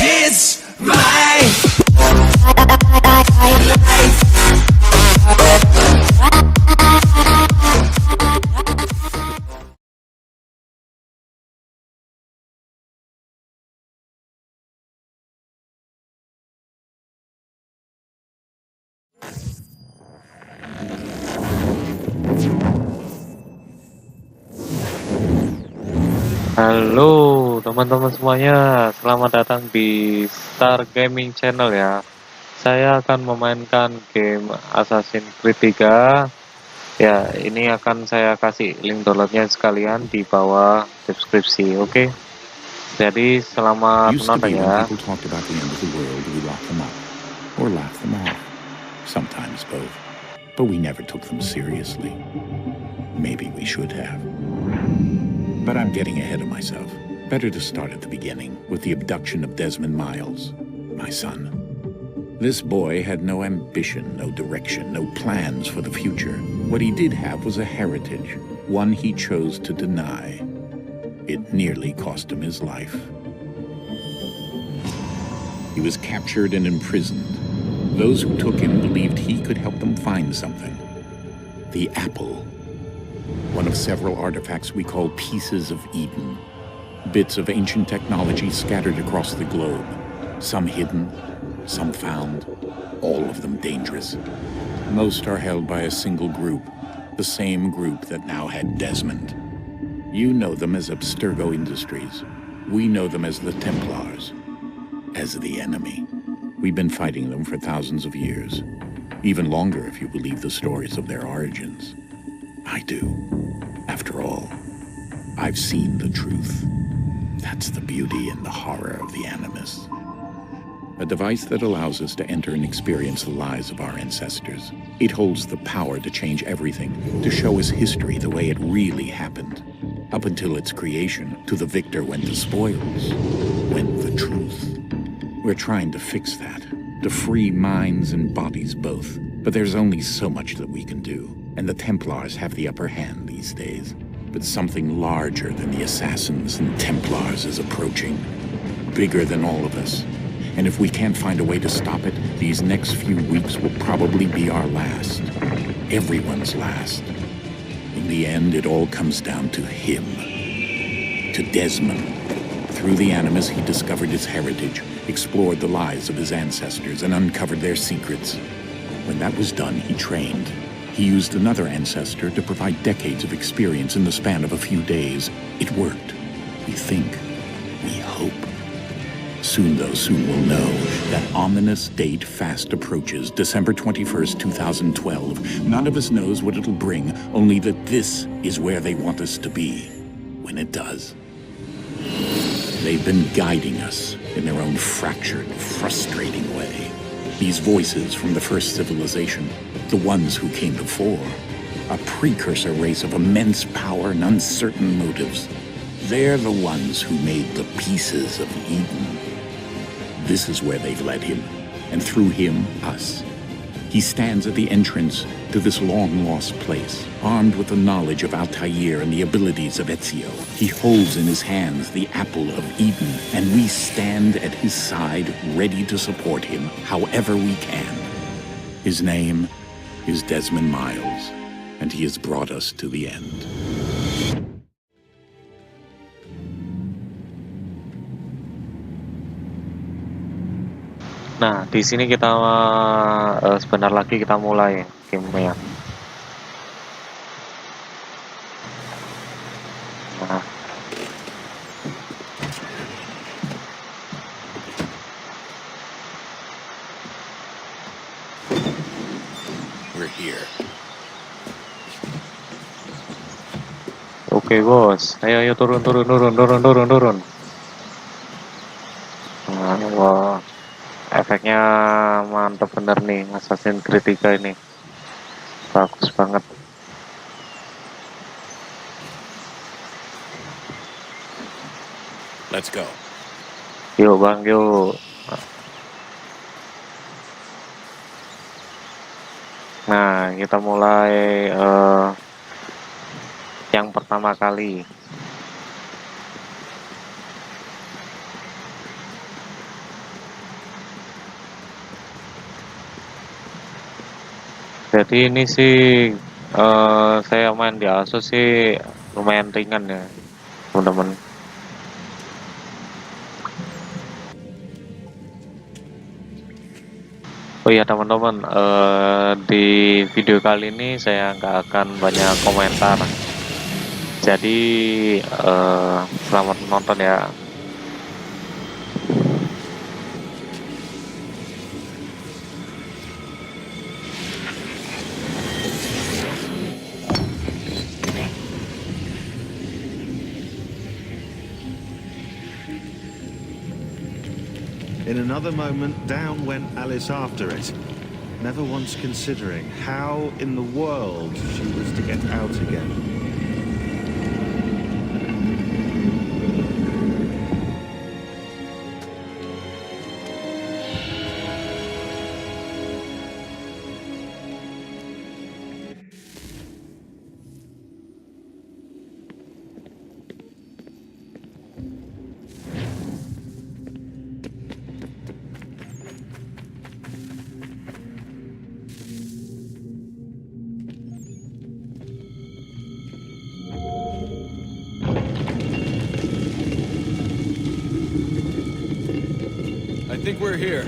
It's my Halo teman-teman semuanya, selamat datang di Star Gaming Channel ya. Saya akan memainkan game Assassin's Creed 3. Ya, ini akan saya kasih link downloadnya sekalian di bawah deskripsi, oke? Jadi selamat Used to menonton be when ya. people talked about the end of the world, we laughed them up or laughed them off. Sometimes both. But we never took them seriously. Maybe we should have. But I'm getting ahead of myself. Better to start at the beginning with the abduction of Desmond Miles, my son. This boy had no ambition, no direction, no plans for the future. What he did have was a heritage, one he chose to deny. It nearly cost him his life. He was captured and imprisoned. Those who took him believed he could help them find something. The apple. One of several artifacts we call pieces of Eden. Bits of ancient technology scattered across the globe. Some hidden, some found, all of them dangerous. Most are held by a single group, the same group that now had Desmond. You know them as Abstergo Industries. We know them as the Templars, as the enemy. We've been fighting them for thousands of years, even longer if you believe the stories of their origins. I do. After all, I've seen the truth. That's the beauty and the horror of the Animus. A device that allows us to enter and experience the lives of our ancestors. It holds the power to change everything, to show us history the way it really happened. Up until its creation, to the victor went the spoils, went the truth. We're trying to fix that, to free minds and bodies both. But there's only so much that we can do, and the Templars have the upper hand these days. But something larger than the Assassins and Templars is approaching, bigger than all of us. And if we can't find a way to stop it, these next few weeks will probably be our last. Everyone's last. In the end, it all comes down to him. To Desmond. Through the Animus, he discovered his heritage, explored the lives of his ancestors, and uncovered their secrets. When that was done, he trained. He used another ancestor to provide decades of experience in the span of a few days. It worked. We think. We hope. Soon, though, soon we'll know. That ominous date fast approaches, December 21st, 2012. None of us knows what it'll bring, only that this is where they want us to be, when it does. They've been guiding us in their own fractured, frustrating way. These voices from the first civilization, the ones who came before, a precursor race of immense power and uncertain motives. They're the ones who made the pieces of Eden. This is where they've led him, and through him, us. He stands at the entrance to this long-lost place, armed with the knowledge of Altair and the abilities of Ezio. He holds in his hands the apple of Eden, and we stand at his side, ready to support him however we can. His name is Desmond Miles, and he has brought us to the end. Nah, di sini kita sebentar lagi kita mulai gamenya. Nah, We're here. oke bos, ayo turun. Nah, wah, efeknya mantep bener nih, Assassin's Creed 3 ini bagus banget. Let's go. Yuk bang, yuk. Nah, kita mulai yang pertama kali. Jadi ini sih saya main di Asus sih lumayan ringan ya, teman-teman. Oh iya teman-teman, di video kali ini saya nggak akan banyak komentar. Jadi selamat menonton ya. In another moment, down went Alice after it, never once considering how in the world she was to get out again. I think we're here.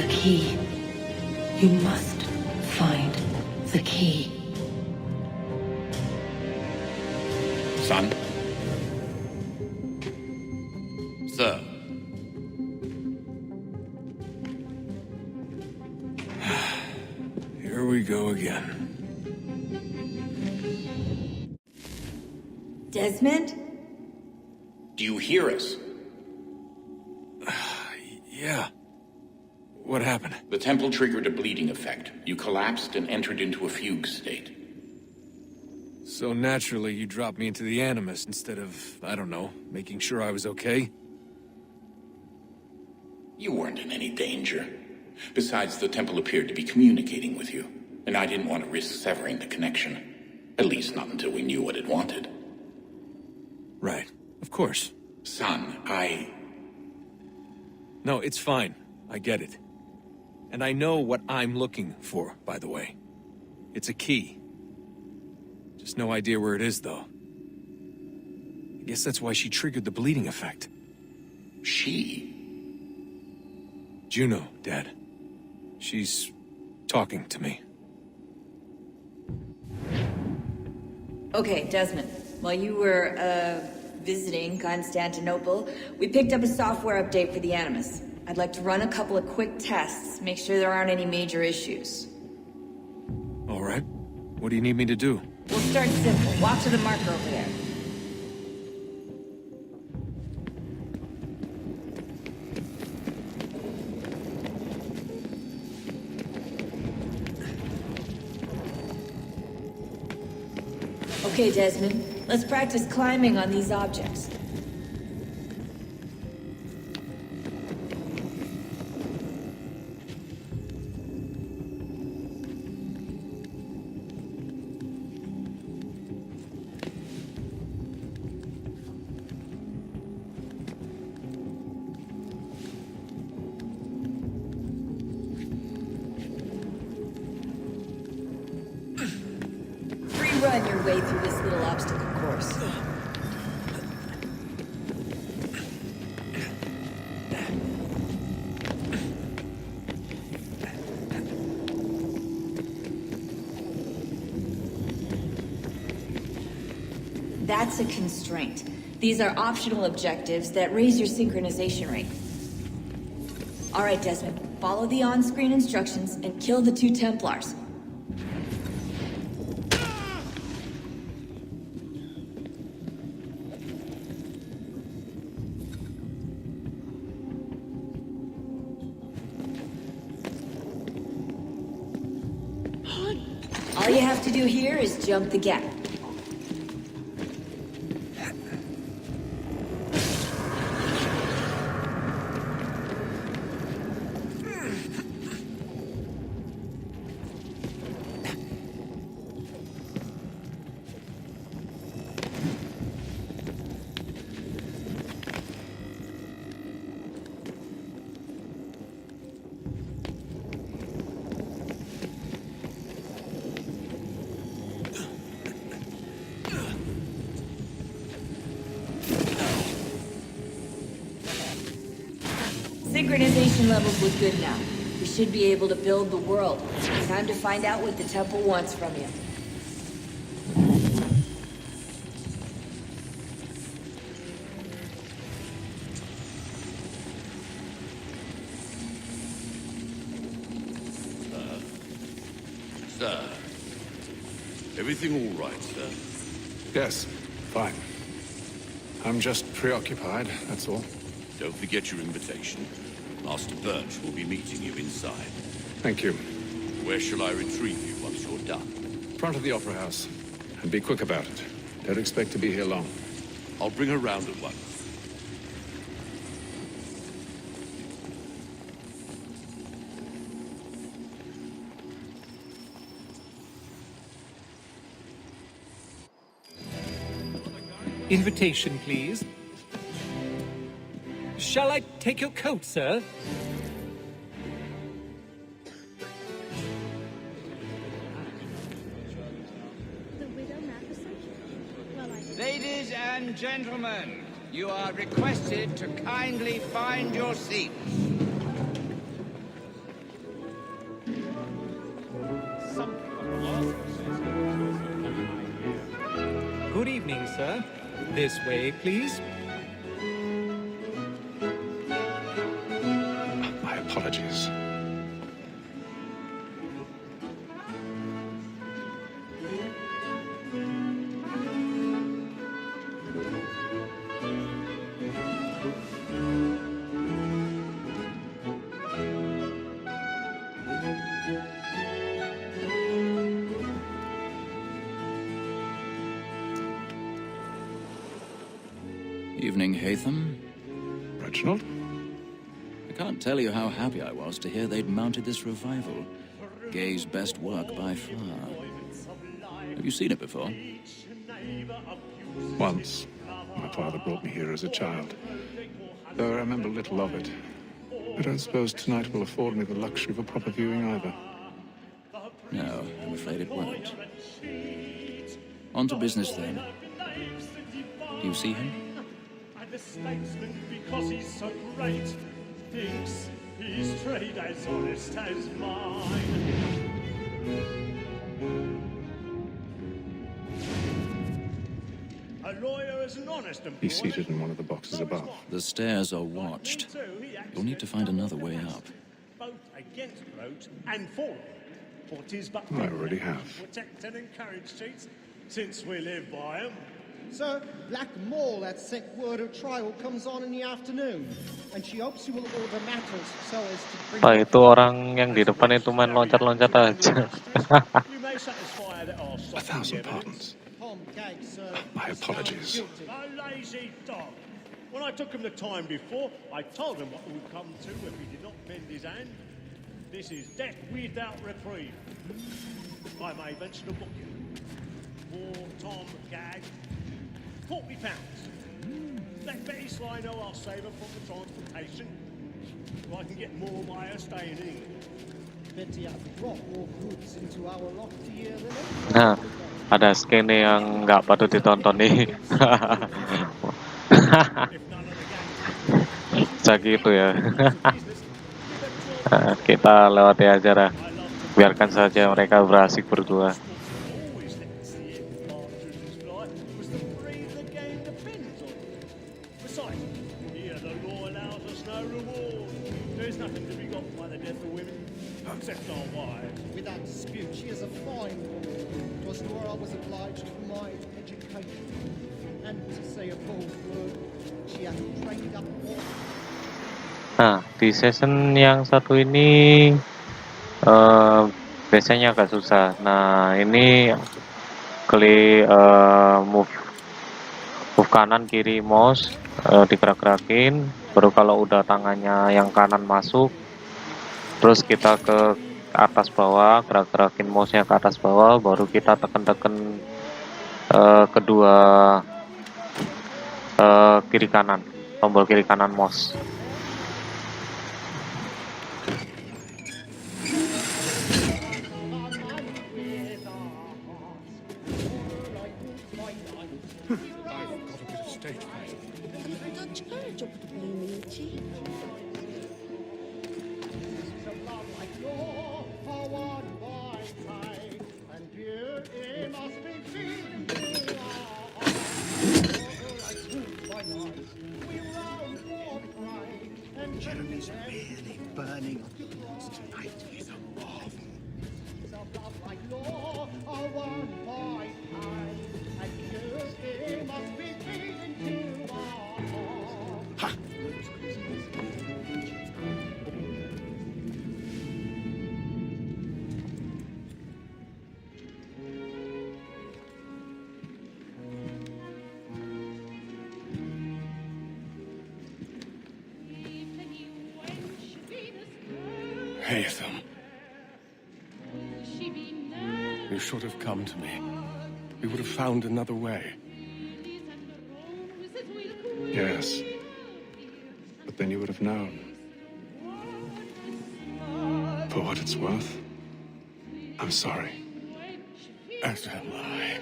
Key. You must find the key. Son? Sir. Here we go again. Desmond? Do you hear us? Yeah. What happened? The temple triggered a bleeding effect. You collapsed and entered into a fugue state. So naturally, you dropped me into the Animus instead of, I don't know, making sure I was okay? You weren't in any danger. Besides, the temple appeared to be communicating with you, and I didn't want to risk severing the connection. At least not until we knew what it wanted. Right. Of course. Son, No, it's fine. I get it. And I know what I'm looking for, by the way. It's a key. Just no idea where it is, though. I guess that's why she triggered the bleeding effect. She? Juno, Dad. She's talking to me. Okay, Desmond. While you were, visiting Constantinople, we picked up a software update for the Animus. I'd like to run a couple of quick tests, make sure there aren't any major issues. All right. What do you need me to do? We'll start simple. Walk to the marker over there. Okay, Desmond. Let's practice climbing on these objects. run your way through this little obstacle course. That's a constraint. These are optional objectives that raise your synchronization rate. All right, Desmond, follow the on-screen instructions and kill the 2 Templars. All you have to do here is jump the gap. Synchronization levels look good now. We should be able to build the world. Time to find out what the temple wants from you. Sir. Everything all right, sir? Yes, fine. I'm just preoccupied, that's all. Don't forget your invitation. Master Birch will be meeting you inside. Thank you. Where shall I retrieve you once you're done? Front of the Opera House. And be quick about it. Don't expect to be here long. I'll bring her round at once. Invitation, please. Shall I take your coat, sir? Ladies and gentlemen, you are requested to kindly find your seats. Good evening, sir. This way, please. My apologies. Evening, Hatham. Reginald? I can't tell you how happy I was to hear they'd mounted this revival. Gay's best work by far. Have you seen it before? Once. My father brought me here as a child. Though I remember little of it. I don't suppose tonight will afford me the luxury of a proper viewing either. No, I'm afraid it won't. On to business then. Do you see him? The statesman, because he's so great, thinks his trade as honest as mine. A lawyer is an honest employee. He's seated in one of the boxes above. The stairs are watched. You'll need to find another way up. Both against roads and for them. What is but I already have. protect and encourage cheats, since we live by them. Sir, Black Mall at sick word of trial comes on in the afternoon, and she hopes you will order matters so as to bring... Pak, itu orang yang di depan itu main loncat-loncat aja. 1,000 pardons. My apologies. A lazy dog. When I took him the time before, I told him what would come to if he did not bend his hand. This is death without reprieve. I may venture to book you. For Tom Gag, £40. Let Betty Sly know I'll save her from the transportation, so I can get more by her staying in. Bet you have brought more goods into our loft here than Nah, ada scan yang nggak patut ditonton nih. Segitu ya. Nah, kita lewati aja lah. Biarkan saja mereka berasik berdua. Always let the partridges fly, was the breed the game depends on. Besides, here the law allows us no reward. There's nothing to be got by the death of women, except our wives. Without dispute, she is a fine woman. 'Twas to her I was obliged for my education. And to say a bold word, she hath trained up all. Nah, di season yang satu ini biasanya agak susah. Nah, ini klik move kanan kiri mouse, digerak-gerakin. Baru kalau udah tangannya yang kanan masuk, terus kita ke atas bawah, gerak-gerakin mouse-nya ke atas bawah, baru kita tekan-tekan kedua kiri kanan, tombol kiri kanan mouse. Jeremy's really burning on the walls tonight. He's a marvel. Ha! Haytham. You should have come to me. We would have found another way. Yes. But then you would have known. For what it's worth, I'm sorry. As am I.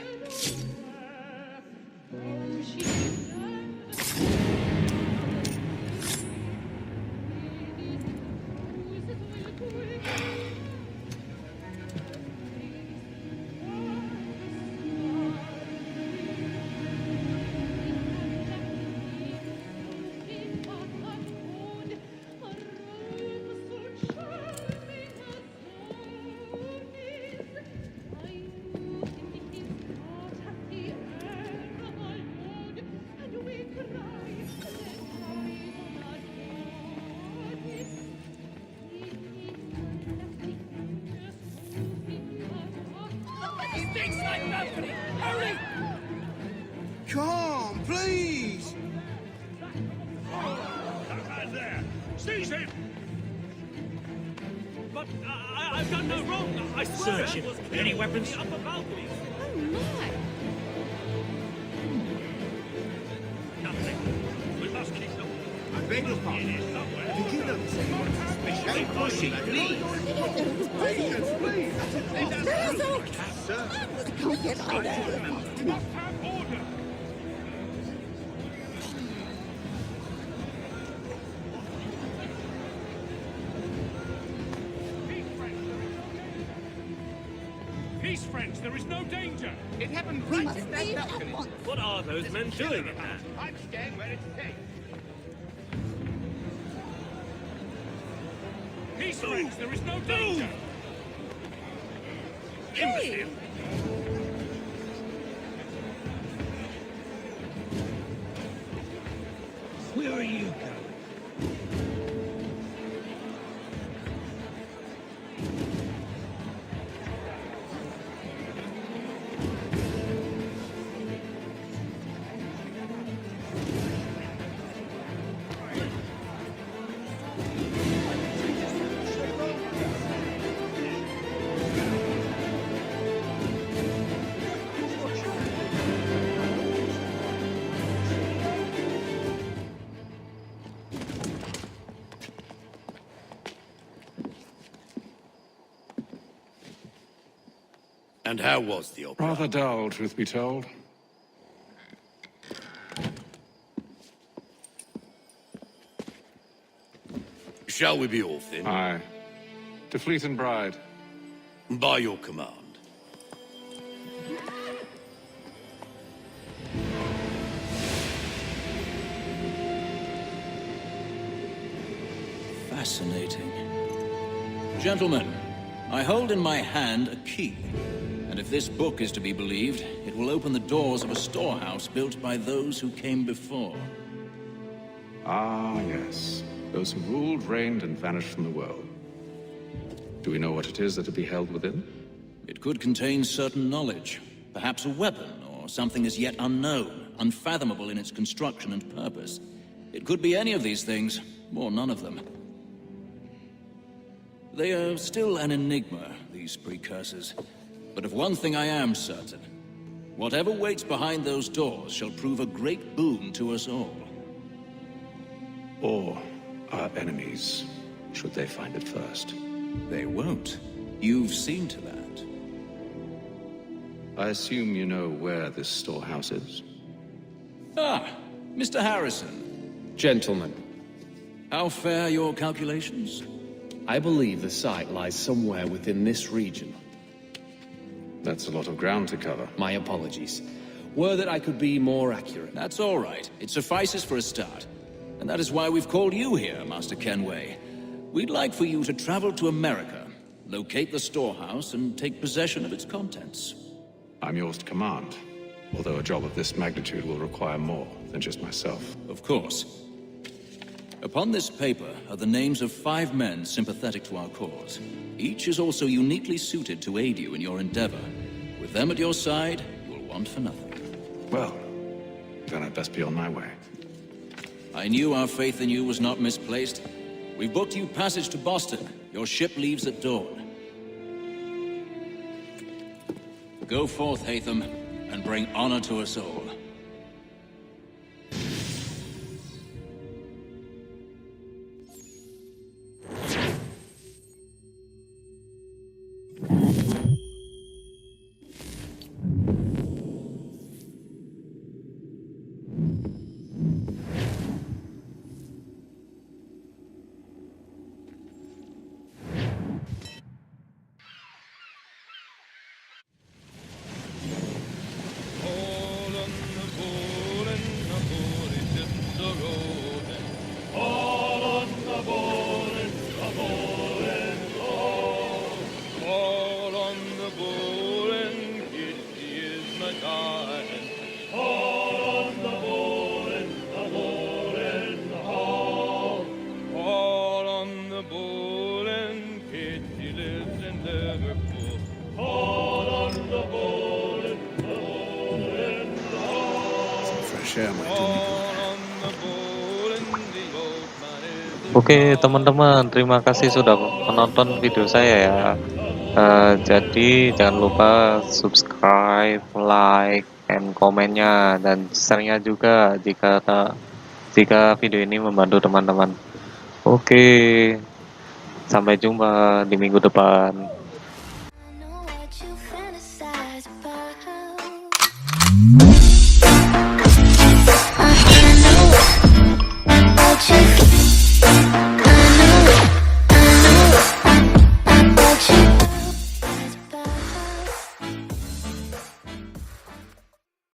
Come, please! That man there! Seize him! But I've done no wrong. I swear. Search him. Any weapons? The upper balcony. Oh my! Nothing. We must keep them. I beg your pardon. It is somewhere. Did you notice anyone suspicious? Don't push it, please! Please! Sir! Can't get out of We must have order. Peace, friends. There is no danger. It happened right in that balcony. What are those men doing in there? I'm staying where it's safe. Peace, friends. There is no danger. Imbecile. Where are you going? And how was the opera? Rather dull, truth be told. Shall we be off then? Aye. To Fleet and Bride. By your command. Fascinating. Gentlemen, I hold in my hand a key. And if this book is to be believed, it will open the doors of a storehouse built by those who came before. Ah, yes. Those who ruled, reigned, and vanished from the world. Do we know what it is that to be held within? It could contain certain knowledge, perhaps a weapon, or something as yet unknown, unfathomable in its construction and purpose. It could be any of these things, or none of them. They are still an enigma, these precursors. But of one thing I am certain. Whatever waits behind those doors shall prove a great boon to us all. Or our enemies, should they find it first. They won't. You've seen to that. I assume you know where this storehouse is? Ah, Mr. Harrison. Gentlemen, How fare your calculations? I believe the site lies somewhere within this region. That's a lot of ground to cover. My apologies. Were that I could be more accurate. That's all right. It suffices for a start. And that is why we've called you here, Master Kenway. We'd like for you to travel to America, locate the storehouse, and take possession of its contents. I'm yours to command, although a job of this magnitude will require more than just myself. Of course. Upon this paper are the names of 5 men sympathetic to our cause. Each is also uniquely suited to aid you in your endeavor. With them at your side, you'll want for nothing. Well, then I'd best be on my way. I knew our faith in you was not misplaced. We've booked you passage to Boston. Your ship leaves at dawn. Go forth, Hatham, and bring honor to us all. Oke teman-teman, terima kasih sudah menonton video saya ya. Jadi jangan lupa subscribe, like, and komennya, dan share-nya juga jika video ini membantu teman-teman. Oke, sampai jumpa di minggu depan.